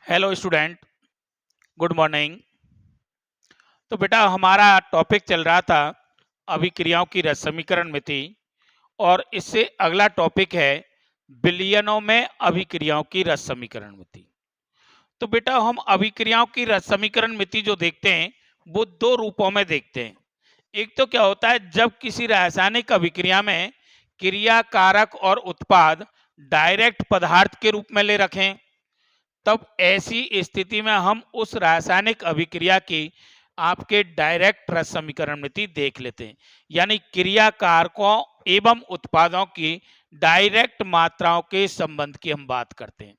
Hello student, good morning. तो बेटा हमारा टॉपिक चल रहा था अभिक्रियाओं की रस समीकरण मिति, और इससे अगला टॉपिक है बिलियनों में अभिक्रियाओं की रस समीकरण मिति। तो बेटा हम अभिक्रियाओं की रस समीकरण मिति जो देखते हैं वो दो रूपों में देखते हैं। एक तो क्या होता है, जब किसी रासायनिक अभिक्रिया में क्रिया कारक और उत्पाद डायरेक्ट पदार्थ के रूप में ले रखें, तब ऐसी स्थिति में हम उस रासायनिक अभिक्रिया की आपके डायरेक्ट रस समीकरण मिति देख लेते हैं, यानी क्रिया कारकों एवं उत्पादों की डायरेक्ट मात्राओं के संबंध की हम बात करते हैं।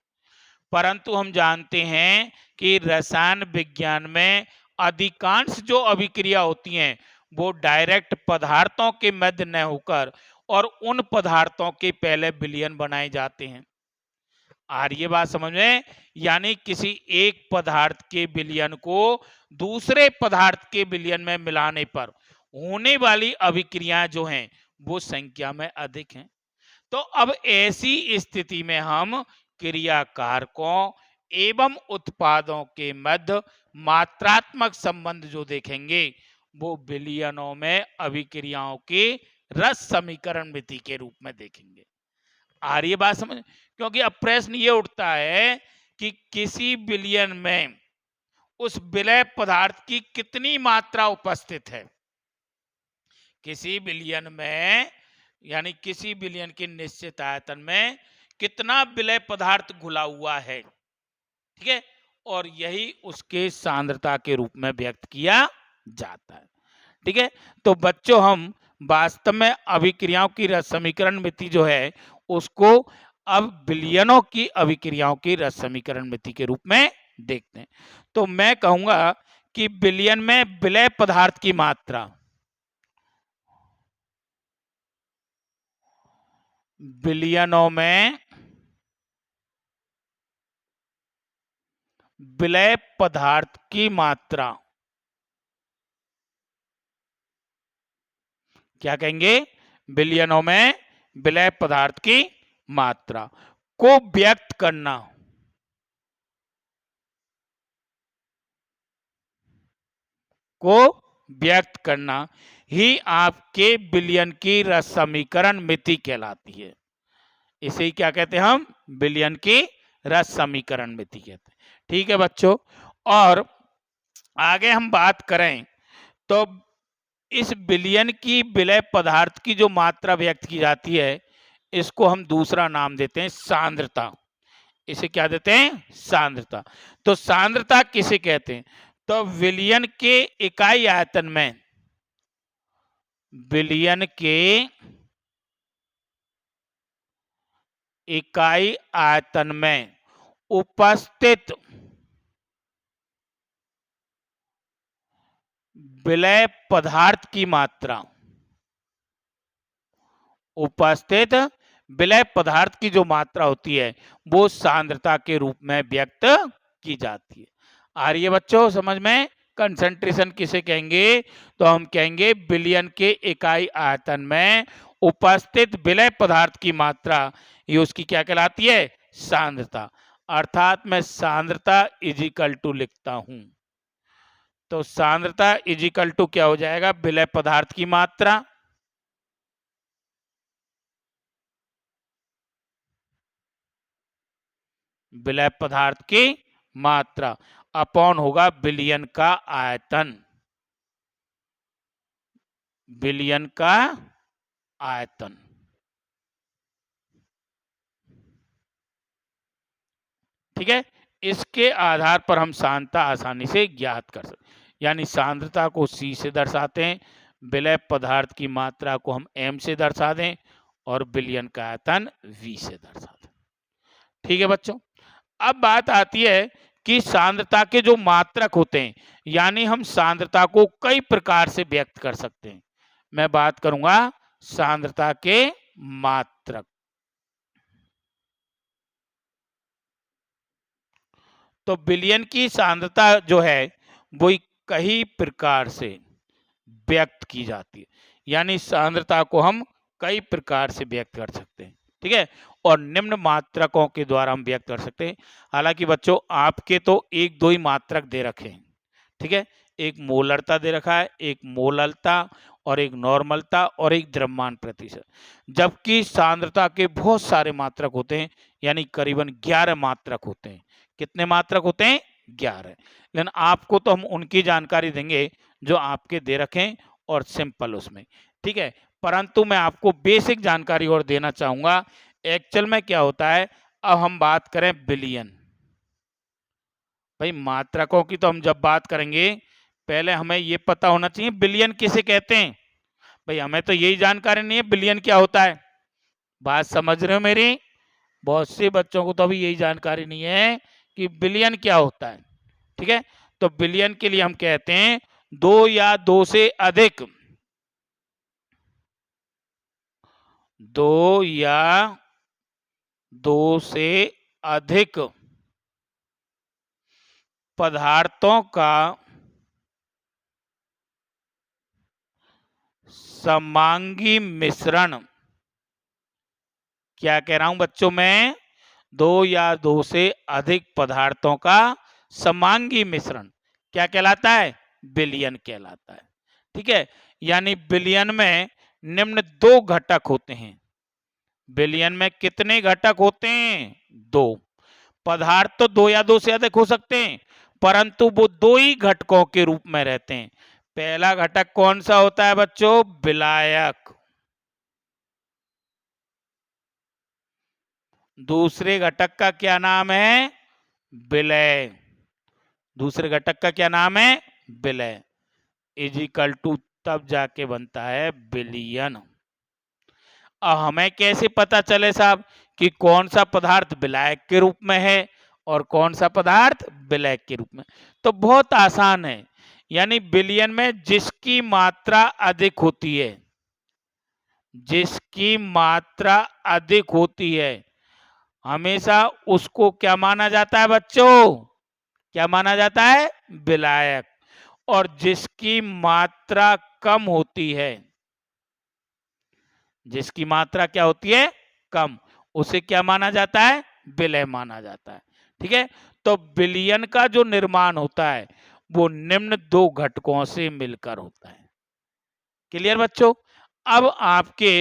परंतु हम जानते हैं कि रसायन विज्ञान में अधिकांश जो अभिक्रिया होती हैं वो डायरेक्ट पदार्थों के मध्य न होकर और उन पदार्थों के पहले विलयन बनाए जाते हैं। आ रही है बात समझ में? यानी किसी एक पदार्थ के विलयन को दूसरे पदार्थ के विलयन में मिलाने पर होने वाली अभिक्रियाएं जो हैं वो संख्या में अधिक हैं। तो अब ऐसी स्थिति में हम क्रिया कारकों एवं उत्पादों के मध्य मात्रात्मक संबंध जो देखेंगे वो विलयनों में अभिक्रियाओं के रस समीकरण मिति के रूप में देखेंगे। आ रही है बात समझ? क्योंकि अब प्रश्न ये उठता है कि किसी विलयन में उस विलय पदार्थ की कितनी मात्रा उपस्थित है। किसी विलयन में यानी किसी विलयन के निश्चित आयतन में कितना विलय पदार्थ घुला हुआ है, ठीक है, और यही उसके सांद्रता के रूप में व्यक्त किया जाता है। ठीक है, तो बच्चों हम वास्तव में अभिक्रियाओं की रस समीकरण मिति जो है उसको अब विलयनों की अभिक्रियाओं की रस समीकरण मिति के रूप में देखते हैं। तो मैं कहूंगा कि विलयन में विलय पदार्थ की मात्रा विलयनों में विलय पदार्थ की मात्रा क्या कहेंगे? विलयनों में विलय पदार्थ की मात्रा को व्यक्त करना ही आपके विलयन की रस समीकरण मिति कहलाती है। इसे ही क्या कहते हैं हम? विलयन की रस समीकरण मिति कहते हैं। ठीक है बच्चों, और आगे हम बात करें तो इस विलयन की विलय पदार्थ की जो मात्रा व्यक्त की जाती है इसको हम दूसरा नाम देते हैं सांद्रता। इसे क्या देते हैं? सांद्रता। तो सांद्रता किसे कहते हैं? तो विलयन के इकाई आयतन में विलयन के इकाई आयतन में उपस्थित विलय पदार्थ की मात्रा उपस्थित विलय पदार्थ की जो मात्रा होती है वो सांद्रता के रूप में व्यक्त की जाती है। आ रही है बच्चों समझ में? कंसंट्रेशन किसे कहेंगे? तो हम कहेंगे विलयन के इकाई आयतन में उपस्थित विलय पदार्थ की मात्रा, ये उसकी क्या कहलाती है? सांद्रता। अर्थात मैं सांद्रता इजिकल टू लिखता हूं, तो सांद्रता इजिकल टू क्या हो जाएगा? विलय पदार्थ की मात्रा विलय पदार्थ की मात्रा अपॉन होगा विलयन का आयतन। विलयन का आयतन, ठीक है। इसके आधार पर हम सांद्रता आसानी से ज्ञात कर सकते, यानी सांद्रता को C से दर्शाते हैं, विलय पदार्थ की मात्रा को हम M से दर्शा दें और विलयन का आयतन V से दर्शा दें। ठीक है बच्चों, अब बात आती है कि सांद्रता के जो मात्रक होते हैं, यानी हम सांद्रता को कई प्रकार से व्यक्त कर सकते हैं। मैं बात करूंगा सांद्रता के मात्रक। तो विलयन की सांद्रता जो है वो कई प्रकार से व्यक्त की जाती है, यानी सांद्रता को हम कई प्रकार से व्यक्त कर सकते हैं। ठीक है, और निम्न मात्रकों के द्वारा हम व्यक्त कर सकते हैं। हालांकि बच्चों आपके तो एक दो ही मात्रक दे रखे हैं, ठीक है, एक मोलरता दे रखा है, एक मोललता और एक नॉर्मलता और एक द्रव्यमान प्रतिशत, जबकि सांद्रता के बहुत सारे मात्रक होते हैं, यानी करीबन 11 मात्रक होते हैं। कितने मात्रक होते हैं? 11। लेकिन आपको तो हम उनकी जानकारी देंगे जो आपके दे रखें और सिंपल उसमें, ठीक है। परंतु मैं आपको बेसिक जानकारी और देना चाहूंगा एक्चुअल में क्या होता है। अब हम बात करें बिलियन, भाई मात्रकों की तो हम जब बात करेंगे पहले हमें ये पता होना चाहिए बिलियन किसे कहते हैं। भाई हमें तो यही जानकारी नहीं है बिलियन क्या होता है। बात समझ रहे हो मेरी? बहुत से बच्चों को तो अभी यही जानकारी नहीं है कि बिलियन क्या होता है, ठीक है। तो बिलियन के लिए हम कहते हैं दो या दो से अधिक, दो या दो से अधिक पदार्थों का समांगी मिश्रण। क्या कह रहा हूं बच्चों मैं? दो या दो से अधिक पदार्थों का समांगी मिश्रण क्या कहलाता है? बिलियन कहलाता है, ठीक है। यानी बिलियन में निम्न दो घटक होते हैं। बिलियन में कितने घटक होते हैं? दो। पदार्थ तो दो या दो से अधिक हो सकते हैं, परंतु वो दो ही घटकों के रूप में रहते हैं। पहला घटक कौन सा होता है बच्चों? विलायक। दूसरे घटक का क्या नाम है? विलय। दूसरे घटक का क्या नाम है? विलय। इजिकल टू तब जाके बनता है बिलियन। अब हमें कैसे पता चले साहब कि कौन सा पदार्थ विलायक के रूप में है और कौन सा पदार्थ विलय के रूप में? तो बहुत आसान है। यानी बिलियन में जिसकी मात्रा अधिक होती है, जिसकी मात्रा अधिक होती है हमेशा उसको क्या माना जाता है बच्चों? क्या माना जाता है? विलायक। और जिसकी मात्रा कम होती है, जिसकी मात्रा क्या होती है? कम, उसे क्या माना जाता है? विलय माना जाता है, ठीक है। तो विलयन का जो निर्माण होता है वो निम्न दो घटकों से मिलकर होता है। क्लियर बच्चों? अब आपके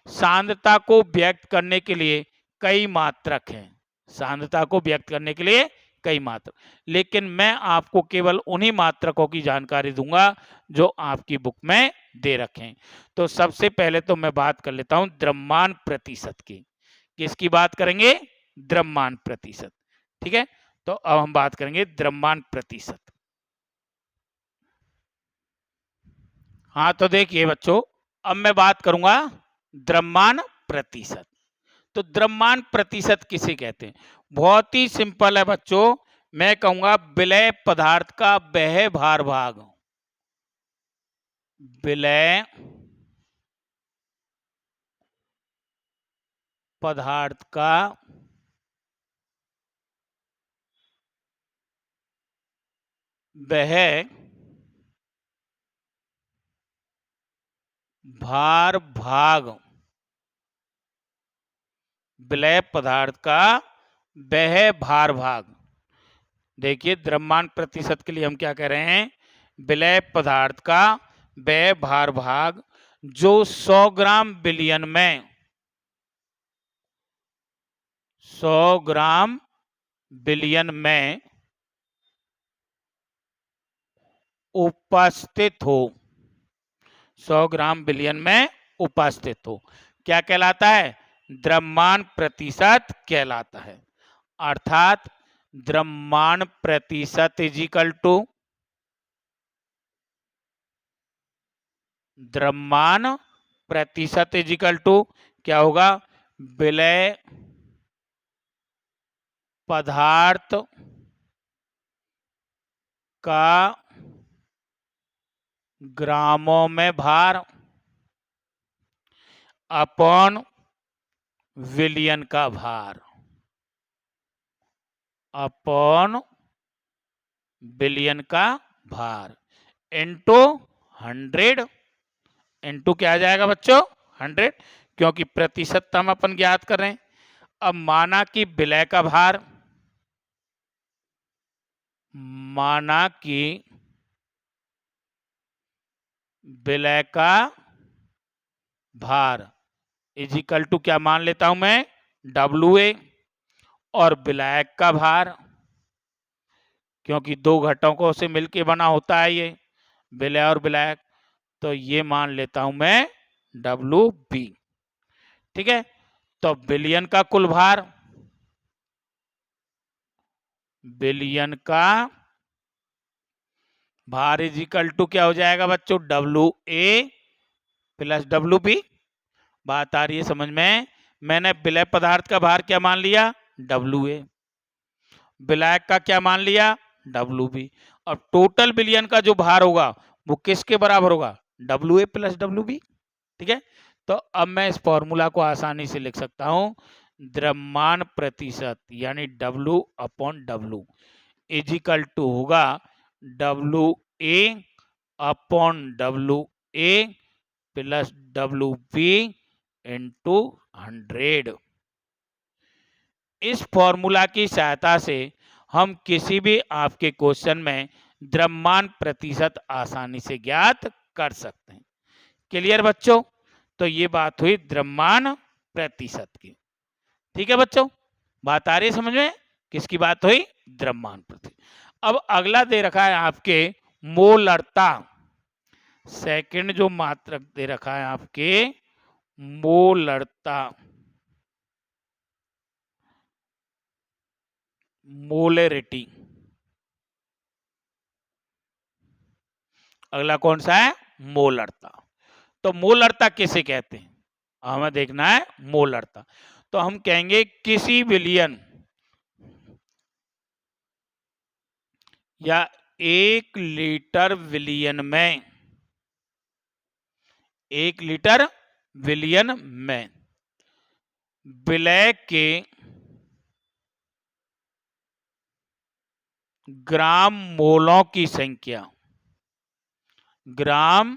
सांद्रता को व्यक्त करने के लिए कई मात्रक हैं, सांद्रता को व्यक्त करने के लिए कई मात्रक, लेकिन मैं आपको केवल उन्हीं मात्रकों की जानकारी दूंगा जो आपकी बुक में दे रखें। तो सबसे पहले तो मैं बात कर लेता हूं द्रव्यमान प्रतिशत की। किसकी बात करेंगे? द्रव्यमान प्रतिशत, ठीक है। तो अब हम बात करेंगे द्रव्यमान प्रतिशत। हाँ तो देखिए बच्चों, अब मैं बात करूंगा द्रव्यमान प्रतिशत। तो द्रव्यमान प्रतिशत किसे कहते हैं? बहुत ही सिंपल है बच्चों, मैं कहूंगा विलय पदार्थ का वह भार भाग, विलय पदार्थ का वह भार भाग, विलय पदार्थ का वह भार भाग। देखिए द्रव्यमान प्रतिशत के लिए हम क्या कह रहे हैं? विलय पदार्थ का वह भार भाग जो 100 ग्राम विलयन में, 100 ग्राम विलयन में उपस्थित हो, 100 ग्राम विलयन में उपस्थित हो, क्या कहलाता है? द्रव्यमान प्रतिशत कहलाता है। अर्थात द्रव्यमान प्रतिशत इज इक्वल टू, द्रव्यमान प्रतिशत इज इक्वल टू क्या होगा? विलय पदार्थ का ग्रामों में भार अपॉन विलयन का भार, अपॉन विलयन का भार इंटू 100, इंटू क्या आ जाएगा बच्चों? 100, क्योंकि प्रतिशत हम अपन ज्ञात कर रहे हैं। अब माना कि विलय का भार, माना कि विलय का भार इज इक्वल टू क्या मान लेता हूं मैं, WA, और विलायक का भार, क्योंकि दो घटकों से मिलके बना होता है ये विलय और विलायक, तो ये मान लेता हूं मैं WB। ठीक है, तो विलयन का कुल भार, विलयन का भार इज इक्वल टू क्या हो जाएगा बच्चों, WA प्लस WB। बात आ रही है समझ में? मैंने विलय पदार्थ का भार क्या मान लिया, WA, विलायक का क्या मान लिया, WB। अब टोटल विलयन का जो भार होगा वो किसके बराबर होगा, WA प्लस WB। ठीक है, तो अब मैं इस फॉर्मूला को आसानी से लिख सकता हूं, द्रव्यमान प्रतिशत यानी W/W इज इक्वल टू होगा WA upon WA plus WB into 100। इस फॉर्मूला की सहायता से हम किसी भी आपके क्वेश्चन में द्रव्यमान प्रतिशत आसानी से ज्ञात कर सकते हैं। क्लियर बच्चों? तो ये बात हुई द्रव्यमान प्रतिशत की। ठीक है बच्चों, बात आ रही है समझ में? किसकी बात हुई, द्रव्यमान प्रतिशत। अब अगला दे रखा है आपके मोलरता। सेकंड जो मात्रक दे रखा है आपके मोलरता, मोलेरिटी। अगला कौन सा है, मोलरता। तो मोलरता किसे कहते हैं, हमें देखना है मोलरता। तो हम कहेंगे किसी विलयन या 1 लीटर विलयन में, 1 लीटर विलयन में विलय के ग्राम मोलों की संख्या, ग्राम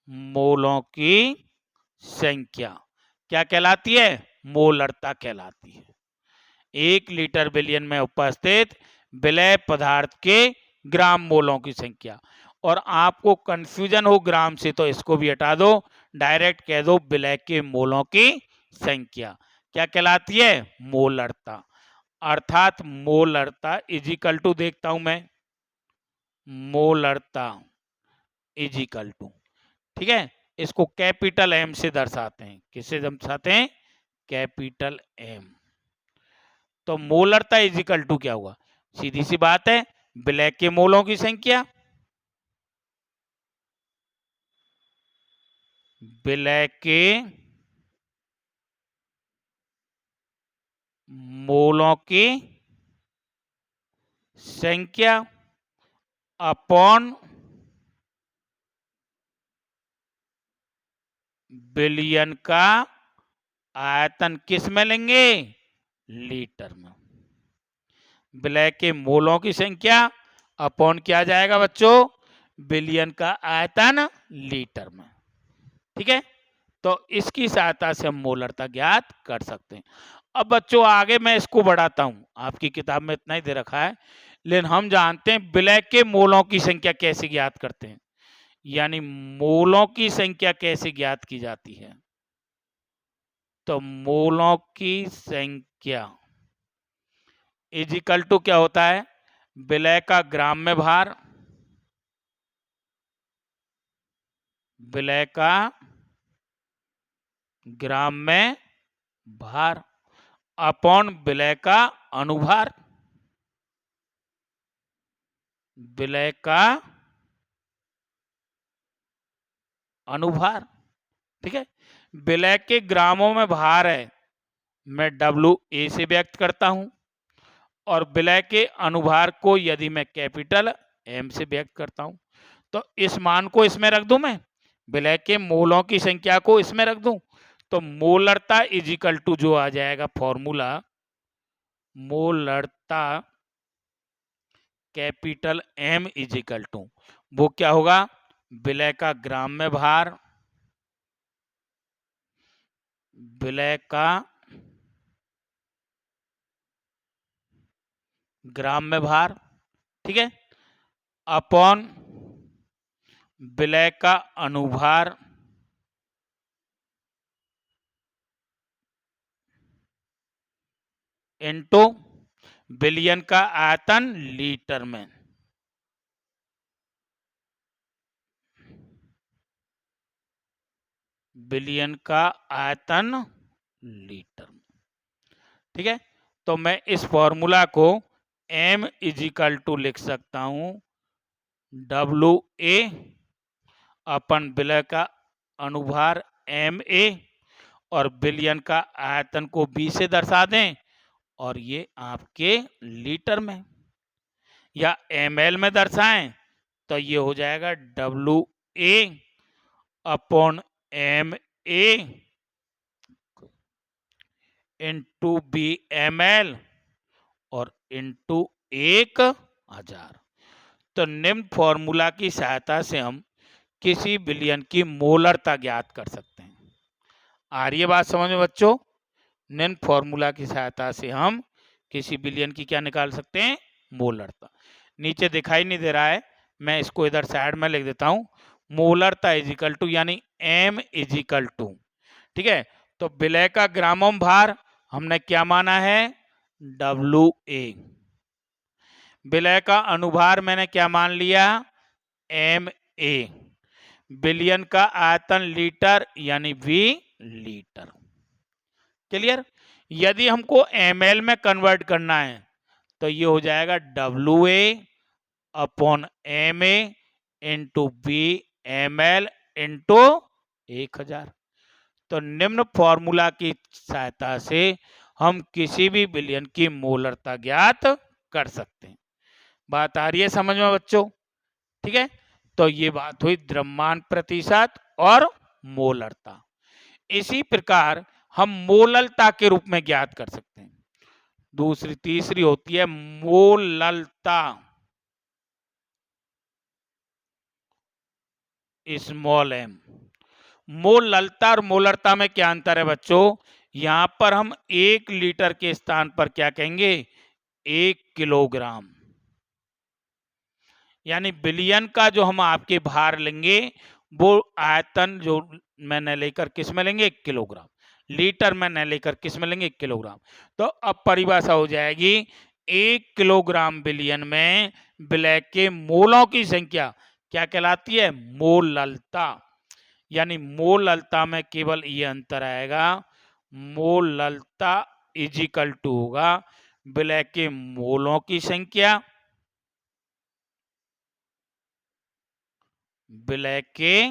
मोलों की संख्या क्या कहलाती है, मोलरता कहलाती है। 1 लीटर विलयन में उपस्थित विलय पदार्थ के ग्राम मोलों की संख्या। और आपको कंफ्यूजन हो ग्राम से तो इसको भी हटा दो, डायरेक्ट कह दो विलय के मोलों की संख्या क्या कहलाती है, मोलरता। अर्थात मोलरता इज इक्वल टू, देखता हूं मैं, मोलरता इज इक्वल टू, ठीक है, इसको कैपिटल एम से दर्शाते हैं। किससे दर्शाते हैं, कैपिटल एम। तो मोलरता इज इक्वल टू क्या हुआ, सीधी सी बात है, विलय के मोलों की संख्या, विलय के मोलों की संख्या अपॉन विलयन का आयतन। किस में लेंगे, लीटर में। विलय के मोलों की संख्या अपॉन क्या जाएगा बच्चों, विलयन का आयतन लीटर में। ठीक है, तो इसकी सहायता से हम मोलरता ज्ञात कर सकते हैं। अब बच्चों आगे मैं इसको बढ़ाता हूं, आपकी किताब में इतना ही दे रखा है, लेकिन हम जानते हैं विलय के मोलों की संख्या कैसे ज्ञात करते हैं, यानी मोलों की संख्या कैसे ज्ञात की जाती है। तो मोलों की संख्या इज इक्वल टू क्या होता है, विलय का ग्राम में भार, विलय का ग्राम में भार अपॉन विलय का अनुभार, विलय का अनुभार। ठीक है, विलय के ग्रामों में भार है, मैं WA से व्यक्त करता हूं, और विलय के अनुभार को यदि मैं कैपिटल M से व्यक्त करता हूं, तो इस मान को इसमें रख दूं, मैं विलय के मोलों की संख्या को इसमें रख दूं, तो मोलरता इज इक्वल टू जो आ जाएगा फॉर्मूला, मोलरता capital M is equal to, वो क्या होगा, विलय का ग्राम में भार, विलय का ग्राम में भार, ठीक है, अपॉन विलय का अनुभार इनटू बिलियन का आयतन लीटर में। बिलियन का आयतन लीटर में, ठीक है। तो मैं इस फॉर्मूला को m इजिकल टू लिख सकता हूं डब्ल्यू ए अपन विलय का अनुभार एम ए और बिलियन का आयतन को b से दर्शा दें और ये आपके लीटर में या ml में दर्शाएं तो ये हो जाएगा W A upon M A into B M L और इंटू 1000। तो निम्न फॉर्मूला की सहायता से हम किसी विलयन की मोलरता ज्ञात कर सकते हैं। आ रही है बात समझ में बच्चों? निम्न फॉर्मूला की सहायता से हम किसी विलयन की क्या निकाल सकते हैं? मोलरता। नीचे दिखाई नहीं दे रहा है, मैं इसको इधर साइड में लिख देता हूं, मोलरता इजिकल टू यानी m इजिकल टू, ठीक है। तो विलय का ग्रामों भार हमने क्या माना है? W A. विलय का अनुभार मैंने क्या मान लिया? M A. बिलियन का आयतन लीटर यानी वी लीटर। क्लियर? यदि हमको ml में कन्वर्ट करना है तो ये हो जाएगा W A upon M A into B M L into 1000। तो निम्न फॉर्मूला की सहायता से हम किसी भी विलयन की मोलरता ज्ञात कर सकते हैं। बात आ रही है समझ में बच्चों? ठीक है, तो ये बात हुई द्रव्यमान प्रतिशत और मोलरता। इसी प्रकार हम मोललता के रूप में ज्ञात कर सकते हैं। दूसरी तीसरी होती है मोललता, स्मॉल एम। मोललता और मोलरता में क्या अंतर है बच्चों? यहां पर हम 1 लीटर के स्थान पर क्या कहेंगे? 1 किलोग्राम। यानी बिलियन का जो हम आपके भार लेंगे वो आयतन जो मैंने लेकर किस में लेंगे? 1 किलोग्राम। लीटर में न लेकर किस में लेंगे? 1 किलोग्राम। तो अब परिभाषा हो जाएगी 1 किलोग्राम बिलियन में विलय के मोलों की संख्या क्या कहलाती है? मोललता। यानी मोललता में केवल ये अंतर आएगा, मोललता इजिकल टू होगा विलय के मोलों की संख्या विलय के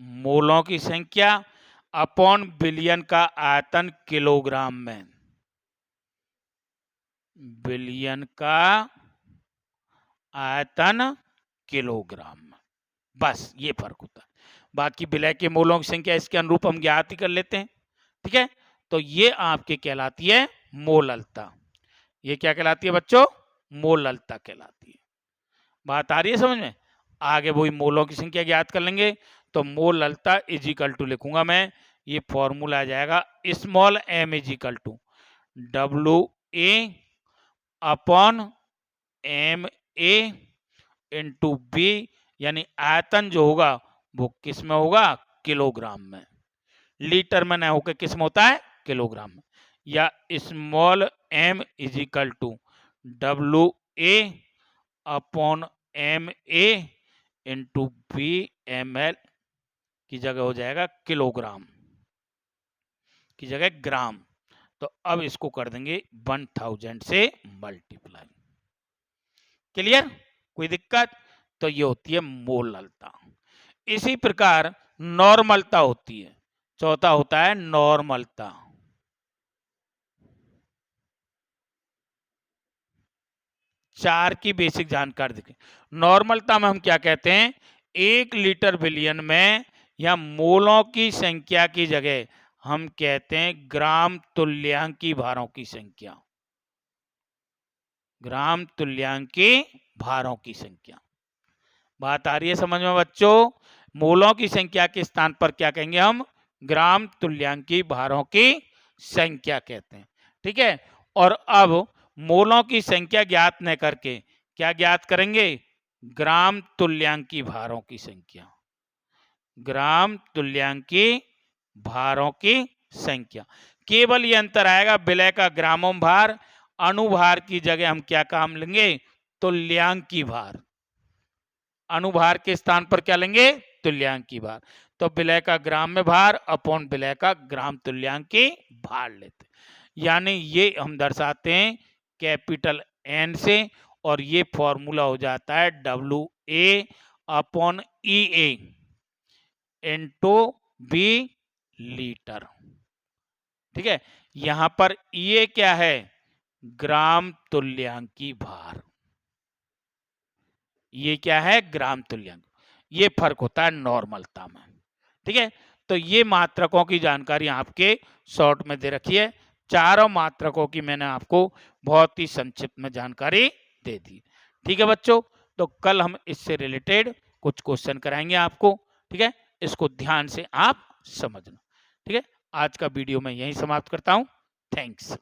मोलों की संख्या अपॉन बिलियन का आयतन किलोग्राम में। बिलियन का आयतन किलोग्राम में, बस ये फर्क होता है। बाकी विलय के मोलों की संख्या इसके अनुरूप हम ज्ञात ही कर लेते हैं। ठीक है, तो ये आपके कहलाती है मोललता। ये क्या कहलाती है बच्चों? मोललता कहलाती है। बात आ रही है समझ में? आगे वही मोलों की संख्या ज्ञात कर लेंगे। तो मोललता इजिकल टू लिखूंगा मैं, ये फॉर्मूला आ जाएगा small M is equal to W A upon M A into B, यानी आयतन जो होगा वो किस में होगा? किलोग्राम में। लीटर में न होकर किस में होता है? किलोग्राम में। या small M is equal to W A upon M A into B M L की जगह हो जाएगा किलोग्राम की जगह ग्राम। तो अब इसको कर देंगे 1000 से मल्टीप्लाई। क्लियर? कोई दिक्कत? तो ये होती है मोललता। इसी प्रकार नॉर्मलता होती है। चौथा होता है नॉर्मलता। चार की बेसिक जानकारी देखें। नॉर्मलता में हम क्या कहते हैं? 1 लीटर बिलियन में या मोलों की संख्या की जगह हम कहते हैं ग्राम तुल्यांकी भारों की संख्या। ग्राम तुल्यांकी भारों की संख्या। बात आ रही है समझ में बच्चों? मोलों की संख्या के स्थान पर क्या कहेंगे हम? ग्राम तुल्यांकी भारों की संख्या कहते हैं। ठीक है। और अब मोलों की संख्या ज्ञात न करके क्या ज्ञात करेंगे, ग्राम तुल्यांकी भारों की संख्या, ग्राम तुल्यांकी भारों की संख्या। केवल ये अंतर आएगा, विलय का ग्रामों में भार, अनुभार की जगह हम क्या काम लेंगे, तुल्यांकी भार। अनुभार के स्थान पर क्या लेंगे, तुल्यांकी भार। तो विलय का ग्राम में भार अपॉन विलय का ग्राम तुल्यांकी भार लेते, यानी ये हम दर्शाते हैं कैपिटल एन से, और ये फॉर्मूला हो जाता है WA upon EA into B litre. ठीक है, यहां पर ये क्या है, ग्राम तुल्यांकी भार, ये क्या है, ग्राम तुल्यांक। ये फर्क होता है नॉर्मलता में। ठीक है, तो ये मात्रकों की जानकारी आपके शॉर्ट में दे रखी है। चारों मात्रकों की मैंने आपको बहुत ही संक्षिप्त में जानकारी दे दी। ठीक है बच्चों, तो कल हम इससे रिलेटेड कुछ क्वेश्चन कराएंगे आपको। ठीक है, इसको ध्यान से आप समझना। ठीक है, आज का वीडियो मैं यहीं समाप्त करता हूं। थैंक्स।